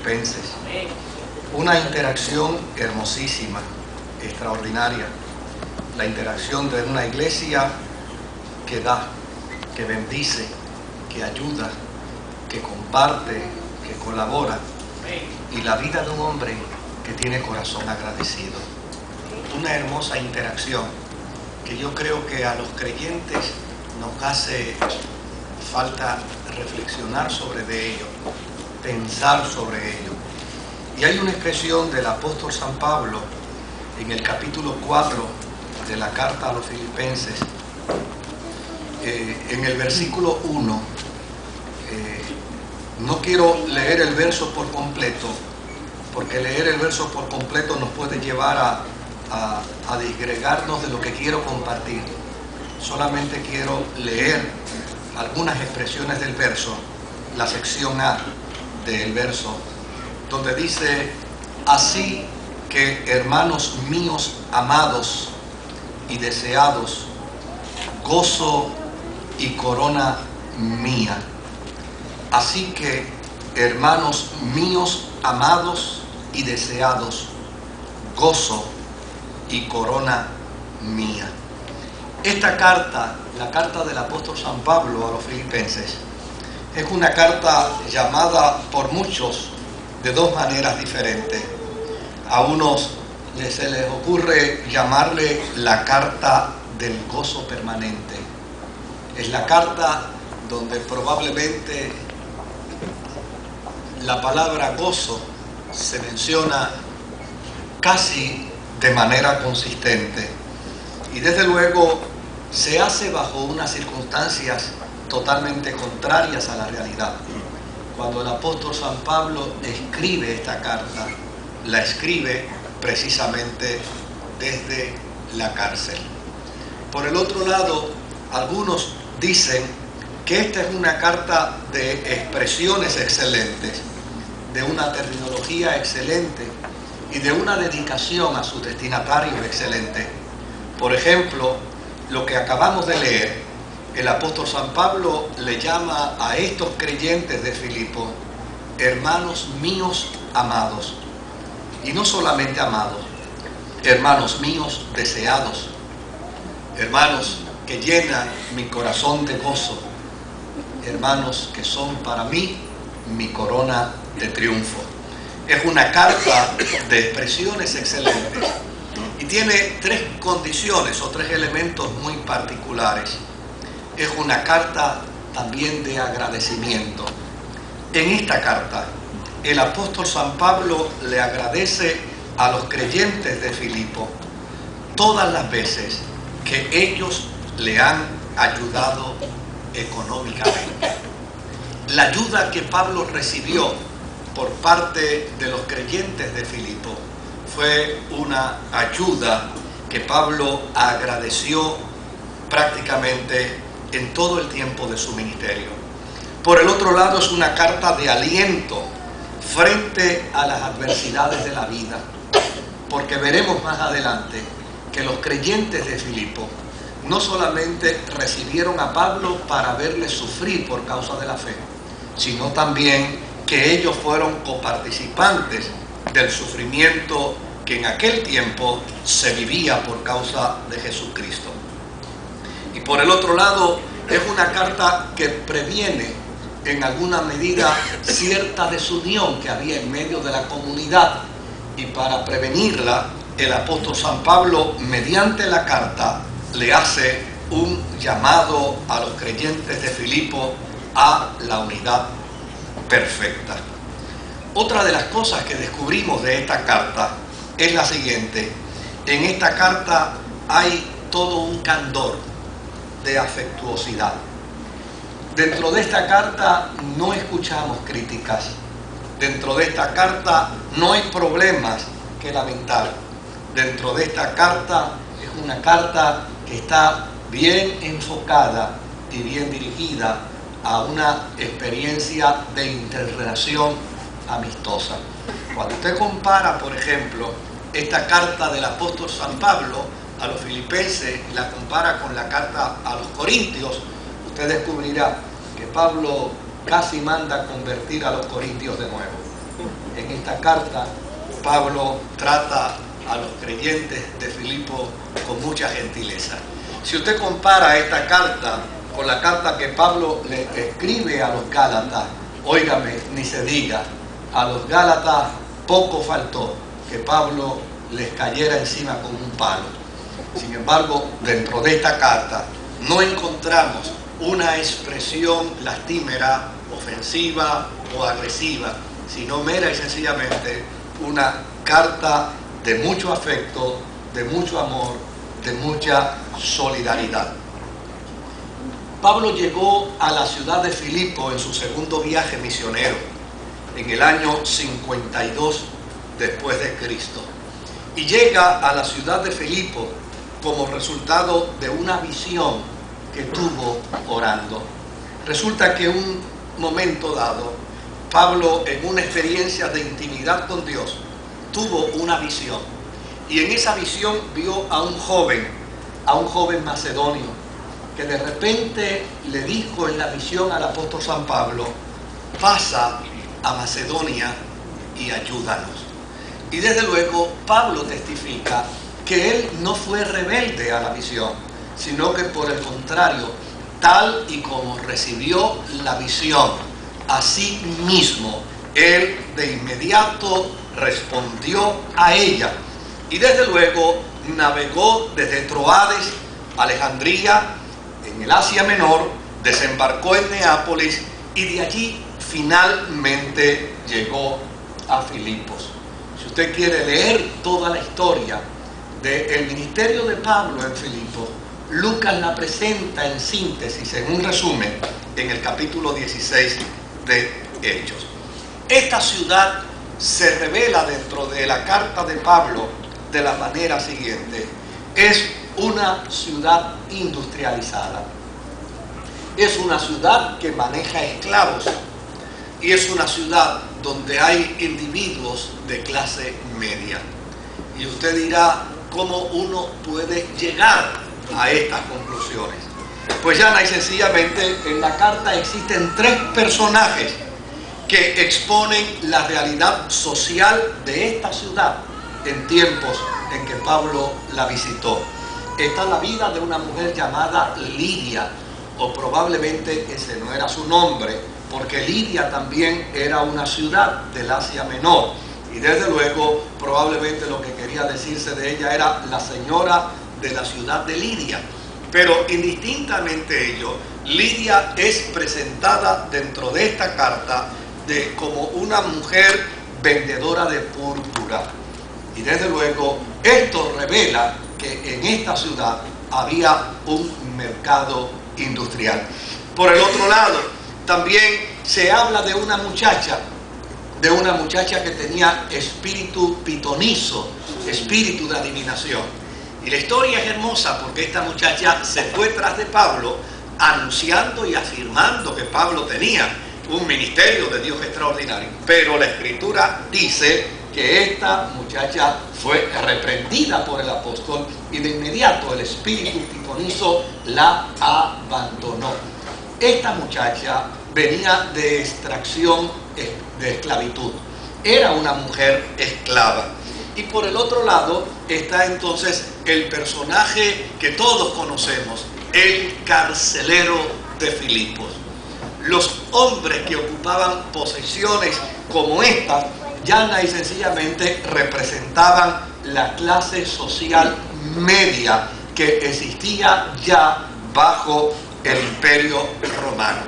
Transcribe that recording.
Filipenses. Una interacción hermosísima, extraordinaria. La interacción de una iglesia que da, que bendice, que ayuda, que comparte, que colabora. Y la vida de un hombre que tiene corazón agradecido. Una hermosa interacción que yo creo que a los creyentes nos hace falta reflexionar sobre de ello, pensar sobre ello. Y hay una expresión del apóstol San Pablo en el capítulo 4 de la carta a los Filipenses, en el versículo 1. No quiero leer el verso por completo, porque leer el verso por completo nos puede llevar a disgregarnos de lo que quiero compartir. Solamente quiero leer algunas expresiones del verso, la sección A del verso, donde dice: así que, hermanos míos amados y deseados, gozo y corona mía. Así que, hermanos míos amados y deseados, gozo y corona mía. Esta carta, la carta del apóstol San Pablo a los Filipenses, es una carta llamada por muchos de dos maneras diferentes. A unos se les ocurre llamarle la carta del gozo permanente. Es la carta donde probablemente la palabra gozo se menciona casi de manera consistente, y desde luego se hace bajo unas circunstancias totalmente contrarias a la realidad. Cuando el apóstol San Pablo escribe esta carta, la escribe precisamente desde la cárcel. Por el otro lado, algunos dicen que esta es una carta de expresiones excelentes, de una terminología excelente y de una dedicación a sus destinatarios excelente. Por ejemplo, lo que acabamos de leer, el apóstol San Pablo le llama a estos creyentes de Filipo hermanos míos amados. Y no solamente amados, hermanos míos deseados, hermanos que llenan mi corazón de gozo, hermanos que son para mí mi corona de triunfo. Es una carta de expresiones excelentes y tiene tres condiciones o tres elementos muy particulares. Es una carta también de agradecimiento. En esta carta, el apóstol San Pablo le agradece a los creyentes de Filipo todas las veces que ellos le han ayudado económicamente. La ayuda que Pablo recibió por parte de los creyentes de Filipo fue una ayuda que Pablo agradeció prácticamente en todo el tiempo de su ministerio. Por el otro lado, es una carta de aliento frente a las adversidades de la vida, porque veremos más adelante que los creyentes de Filipo no solamente recibieron a Pablo para verle sufrir por causa de la fe, sino también que ellos fueron coparticipantes del sufrimiento que en aquel tiempo se vivía por causa de Jesucristo. Y por el otro lado, es una carta que previene en alguna medida cierta desunión que había en medio de la comunidad, y para prevenirla, el apóstol San Pablo, mediante la carta, le hace un llamado a los creyentes de Filipo a la unidad perfecta. Otra de las cosas que descubrimos de esta carta es la siguiente: en esta carta hay todo un candor de afectuosidad. Dentro de esta carta no escuchamos críticas. Dentro de esta carta no hay problemas que lamentar. Dentro de esta carta es una carta que está bien enfocada y bien dirigida a una experiencia de interrelación amistosa. Cuando usted compara, por ejemplo, esta carta del apóstol San Pablo a los Filipenses, la compara con la carta a los Corintios, usted descubrirá que Pablo casi manda a convertir a los corintios de nuevo. En esta carta, Pablo trata a los creyentes de Filipo con mucha gentileza. Si usted compara esta carta con la carta que Pablo le escribe a los Gálatas, óigame, ni se diga, a los Gálatas poco faltó que Pablo les cayera encima con un palo. Sin embargo, dentro de esta carta no encontramos una expresión lastimera, ofensiva o agresiva, sino mera y sencillamente una carta de mucho afecto, de mucho amor, de mucha solidaridad. Pablo llegó a la ciudad de Filipo en su segundo viaje misionero, en el año 52 después de Cristo. Y llega a la ciudad de Filipo como resultado de una visión que tuvo orando. Resulta que un momento dado, Pablo, en una experiencia de intimidad con Dios, tuvo una visión. Y en esa visión vio a un joven macedonio, que de repente le dijo en la visión al apóstol San Pablo: pasa a Macedonia y ayúdanos. Y desde luego Pablo testifica que él no fue rebelde a la visión, sino que por el contrario, tal y como recibió la visión, así mismo él de inmediato respondió a ella. Y desde luego navegó desde Troades, Alejandría, en el Asia Menor, desembarcó en Neápolis y de allí finalmente llegó a Filipos. Si usted quiere leer toda la historia del ministerio de Pablo en Filipos, Lucas la presenta en síntesis, en un resumen, en el capítulo 16 de Hechos. Esta ciudad se revela dentro de la carta de Pablo de la manera siguiente: es una ciudad industrializada, es una ciudad que maneja esclavos y es una ciudad donde hay individuos de clase media. Y usted dirá, ¿cómo uno puede llegar a estas conclusiones? Pues llana y sencillamente en la carta existen tres personajes que exponen la realidad social de esta ciudad en tiempos en que Pablo la visitó. Está la vida de una mujer llamada Lidia, o probablemente ese no era su nombre, porque Lidia también era una ciudad del Asia Menor. Y desde luego, probablemente lo que quería decirse de ella era la señora de la ciudad de Lidia. Pero indistintamente ello, Lidia es presentada dentro de esta carta como una mujer vendedora de púrpura. Y desde luego, esto revela que en esta ciudad había un mercado industrial. Por el otro lado, también se habla de una muchacha que tenía espíritu pitonizo, espíritu de adivinación. Y la historia es hermosa porque esta muchacha se fue tras de Pablo anunciando y afirmando que Pablo tenía un ministerio de Dios extraordinario. Pero la Escritura dice que esta muchacha fue reprendida por el apóstol y de inmediato el espíritu pitonizo la abandonó. Esta muchacha venía de extracción de esclavitud. Era una mujer esclava. Y por el otro lado está entonces el personaje que todos conocemos, el carcelero de Filipos. Los hombres que ocupaban posiciones como esta, llana y sencillamente representaban la clase social media que existía ya bajo el Imperio Romano.